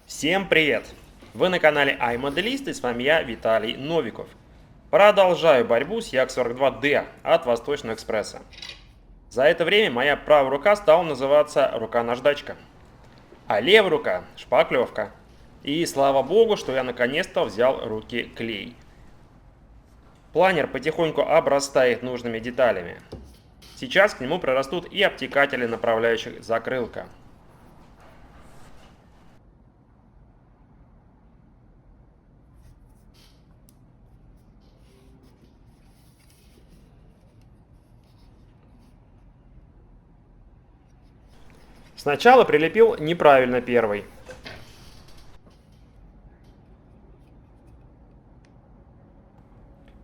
Всем привет! Вы на канале iModelist и с вами я, Виталий Новиков. Продолжаю борьбу с Як-42D от Восточного экспресса. За это время моя правая рука стала называться рука-наждачка, а левая рука– шпаклевка. И слава богу, что я наконец-то взял руки клей. Планер потихоньку обрастает нужными деталями. Сейчас к нему прирастут и обтекатели направляющих закрылка. Сначала прилепил неправильно первый.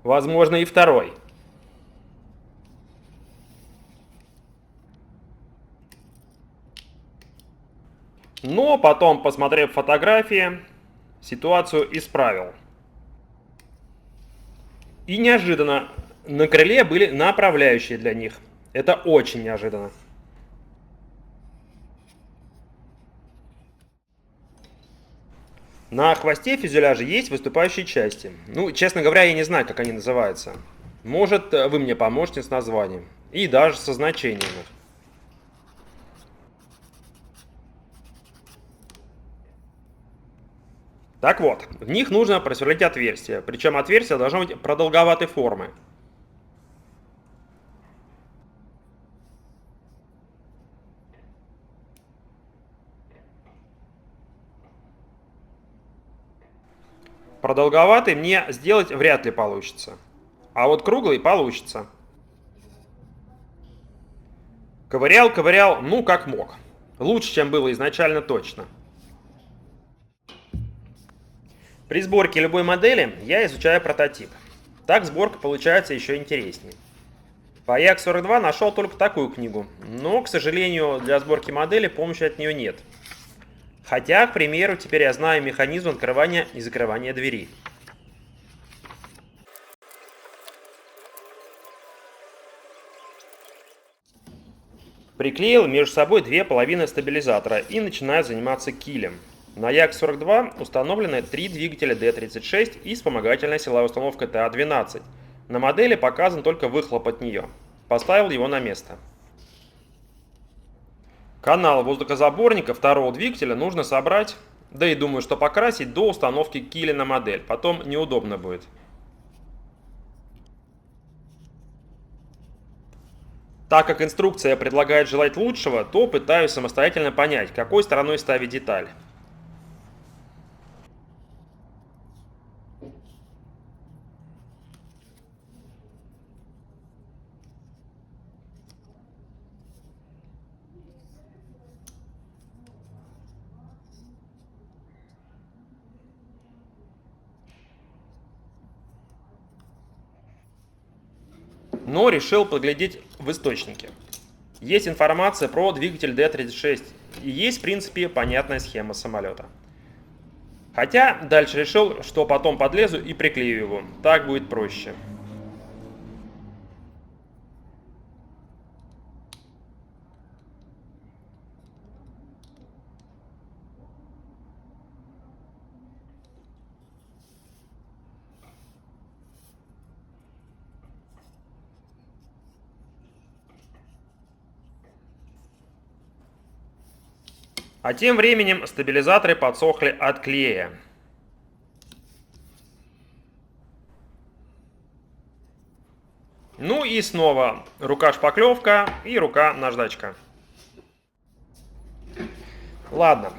Возможно, и второй. Но потом, посмотрев фотографии, ситуацию исправил. И неожиданно на крыле были направляющие для них. Это очень неожиданно. На хвосте фюзеляжа есть выступающие части. Ну, честно говоря, я не знаю, как они называются. Может, вы мне поможете с названием. И даже со значениями. Так вот, в них нужно просверлить отверстие. Причем отверстие должно быть продолговатой формы. Продолговатый мне сделать вряд ли получится. А вот круглый получится. Ковырял, ну как мог. Лучше, чем было изначально, точно. При сборке любой модели я изучаю прототип. Так сборка получается еще интереснее. По Як-42 нашел только такую книгу, но, к сожалению, для сборки модели помощи от нее нет. Хотя, к примеру, теперь я знаю механизм открывания и закрывания двери. Приклеил между собой две половины стабилизатора и начинаю заниматься килем. На Як-42 установлены 3 двигателя D36 и вспомогательная силовая установка TA-12. На модели показан только выхлоп от нее. Поставил его на место. Канал воздухозаборника второго двигателя нужно собрать, да и думаю, что покрасить до установки киля на модель, потом неудобно будет. Так как инструкция предлагает желать лучшего, то пытаюсь самостоятельно понять, какой стороной ставить деталь. Но решил поглядеть в источнике. Есть информация про двигатель D36 и есть, в принципе, понятная схема самолета. Хотя дальше решил, что потом подлезу и приклею его. Так будет проще. А тем временем стабилизаторы подсохли от клея. Ну и снова рука-шпаклевка и рука-наждачка. Ладно,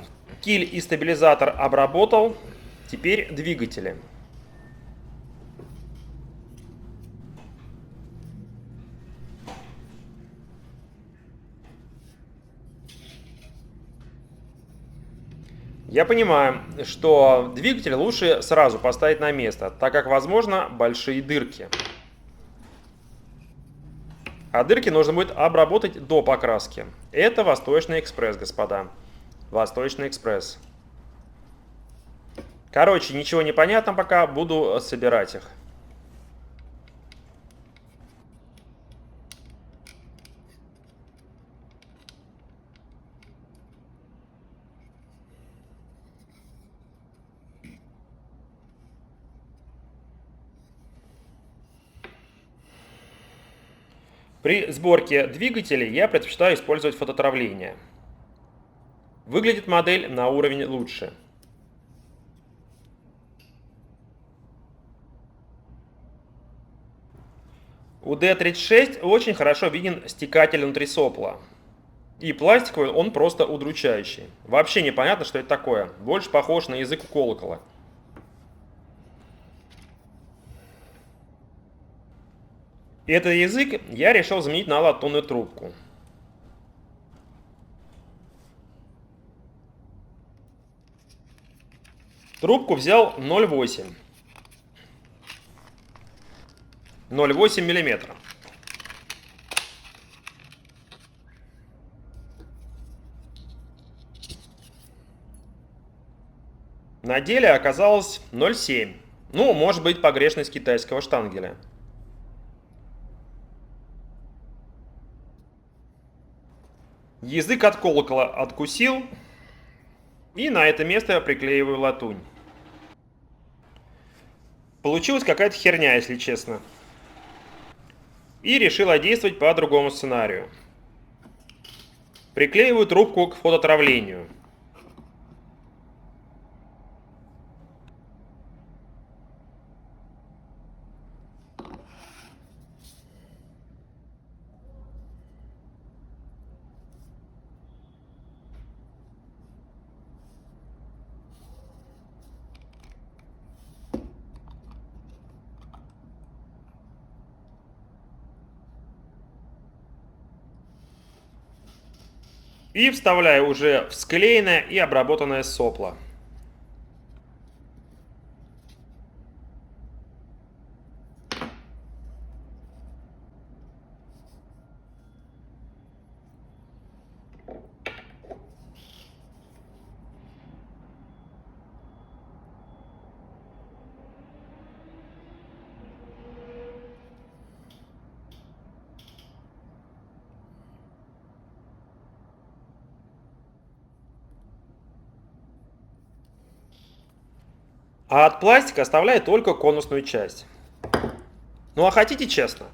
киль и стабилизатор обработал. Теперь двигатели. Я понимаю, что двигатель лучше сразу поставить на место, так как возможно большие дырки. А дырки нужно будет обработать до покраски. Это Восточный экспресс, господа. Восточный экспресс. Короче, ничего не понятно пока, буду собирать их. При сборке двигателей я предпочитаю использовать фототравление. Выглядит модель на уровень лучше. У D36 очень хорошо виден стекатель внутри сопла. И пластиковый он просто удручающий. Вообще непонятно, что это такое. Больше похож на язык у колокола. Этот язык я решил заменить на латунную трубку. Трубку взял 0,8. 0,8 миллиметра. На деле оказалось 0,7. Ну, может быть, погрешность китайского штангеля. Язык от колокола откусил. И на это место я приклеиваю латунь. Получилась какая-то херня, если честно. И решила действовать по другому сценарию. Приклеиваю трубку к фототравлению. И вставляю уже в склеенное и обработанное сопло. А от пластика оставляю только конусную часть. Ну а хотите честно?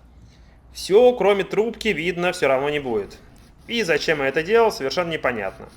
Все, кроме трубки, видно все равно не будет. И зачем я это делал, совершенно непонятно.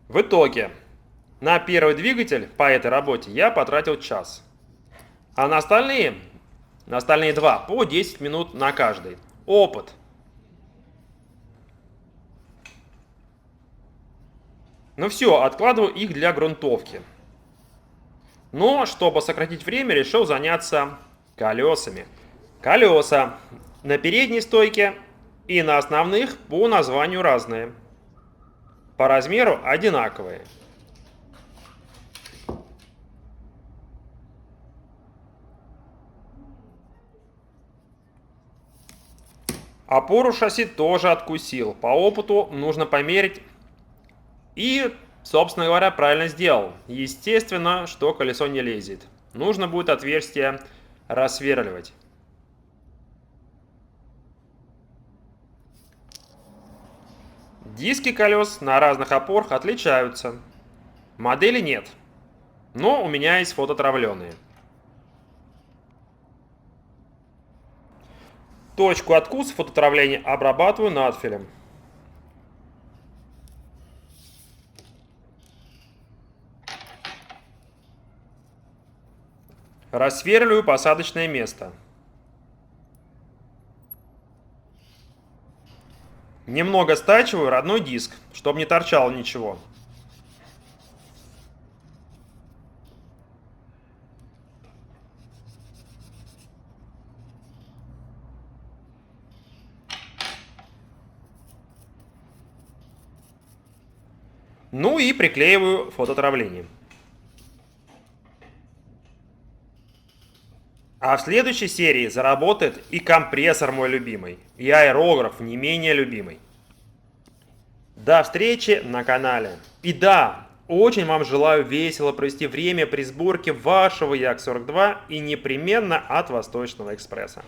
В итоге, на первый двигатель по этой работе я потратил час. А на остальные два, по 10 минут на каждый. Опыт. Ну все, откладываю их для грунтовки. Но, чтобы сократить время, решил заняться колесами. Колеса на передней стойке и на основных по названию разные. По размеру одинаковые. Опору шасси тоже откусил. По опыту нужно померить. И, собственно говоря, правильно сделал. Естественно, что колесо не лезет. Нужно будет отверстие рассверливать. Диски колес на разных опорах отличаются. Модели нет. Но у меня есть фототравленные. Точку откуса фототравления обрабатываю надфилем. Рассверливаю посадочное место. Немного стачиваю родной диск, чтобы не торчало ничего. Ну и приклеиваю фототравление. А в следующей серии заработает и компрессор мой любимый, и аэрограф не менее любимый. До встречи на канале. И да, очень вам желаю весело провести время при сборке вашего Як-42 и непременно от Восточного экспресса.